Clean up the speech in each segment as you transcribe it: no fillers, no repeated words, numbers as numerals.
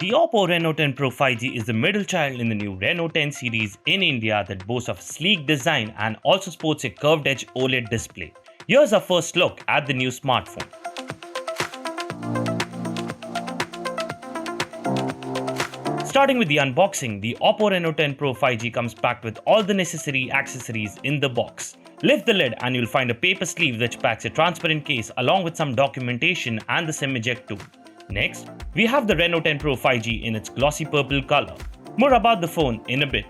The Oppo Reno 10 Pro 5G is the middle child in the new Reno 10 series in India that boasts of sleek design and also sports a curved edge OLED display. Here's our first look at the new smartphone. Starting with the unboxing, the Oppo Reno 10 Pro 5G comes packed with all the necessary accessories in the box. Lift the lid and you'll find a paper sleeve which packs a transparent case along with some documentation and the SIM eject tool. Next, we have the Reno 10 Pro 5G in its glossy purple color. More about the phone in a bit.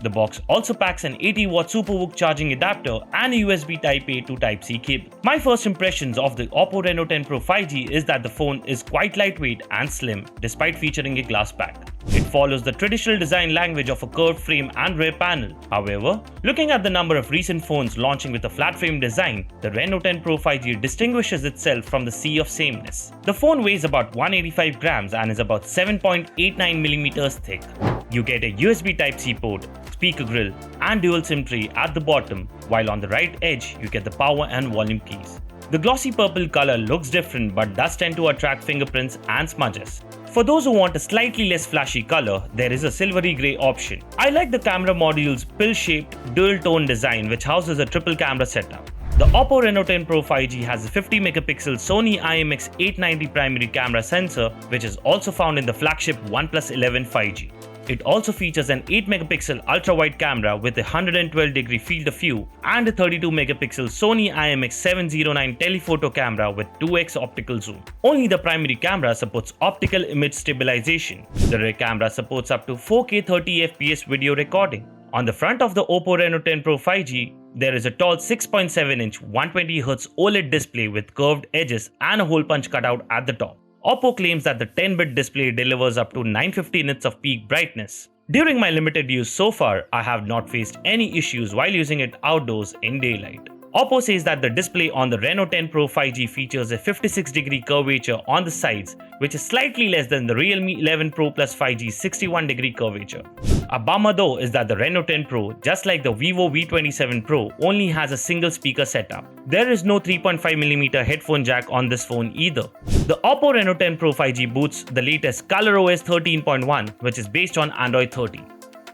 The box also packs an 80-watt SuperVOOC charging adapter and a USB Type-A to Type-C cable. My first impressions of the Oppo Reno 10 Pro 5G is that the phone is quite lightweight and slim despite featuring a glass back. It follows the traditional design language of a curved frame and rear panel. However, looking at the number of recent phones launching with a flat frame design, the Reno 10 Pro 5G distinguishes itself from the sea of sameness. The phone weighs about 185 grams and is about 7.89 millimeters thick. You get a USB Type-C port, speaker grill, and dual SIM tray at the bottom, while on the right edge you get the power and volume keys. The glossy purple color looks different but does tend to attract fingerprints and smudges. For those who want a slightly less flashy color, there is a silvery grey option. I like the camera module's pill-shaped dual-tone design which houses a triple camera setup. The Oppo Reno 10 Pro 5G has a 50-megapixel Sony IMX890 primary camera sensor which is also found in the flagship OnePlus 11 5G. It also features an 8-megapixel ultra-wide camera with a 112-degree field of view and a 32-megapixel Sony IMX890 telephoto camera with 2x optical zoom. Only the primary camera supports optical image stabilization. The rear camera supports up to 4K 30fps video recording. On the front of the Oppo Reno 10 Pro 5G, there is a tall 6.7-inch 120Hz OLED display with curved edges and a hole punch cutout at the top. Oppo claims that the 10-bit display delivers up to 950 nits of peak brightness. During my limited use so far, I have not faced any issues while using it outdoors in daylight. Oppo says that the display on the Reno 10 Pro 5G features a 56-degree curvature on the sides, which is slightly less than the Realme 11 Pro Plus 5G's 61-degree curvature. A bummer though is that the Reno 10 Pro, just like the Vivo V27 Pro, only has a single speaker setup. There is no 3.5mm headphone jack on this phone either. The Oppo Reno 10 Pro 5G boosts the latest ColorOS 13.1, which is based on Android 13.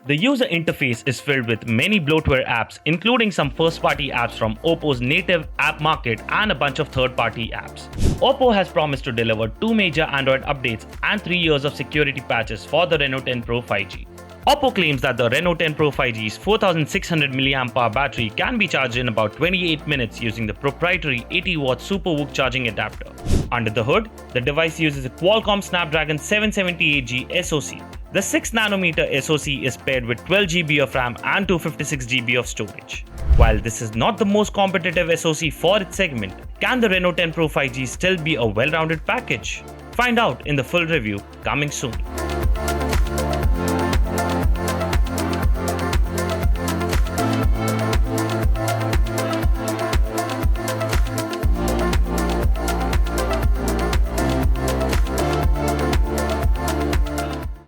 The user interface is filled with many bloatware apps, including some first-party apps from Oppo's native app market and a bunch of third-party apps. Oppo has promised to deliver 2 major Android updates and 3 years of security patches for the Reno 10 Pro 5G. Oppo claims that the Reno 10 Pro 5G's 4600 mAh battery can be charged in about 28 minutes using the proprietary 80-watt SuperVOOC charging adapter. Under the hood, the device uses a Qualcomm Snapdragon 778G SoC. The 6nm SoC is paired with 12GB of RAM and 256GB of storage. While this is not the most competitive SoC for its segment, can the Reno 10 Pro 5G still be a well-rounded package? Find out in the full review coming soon.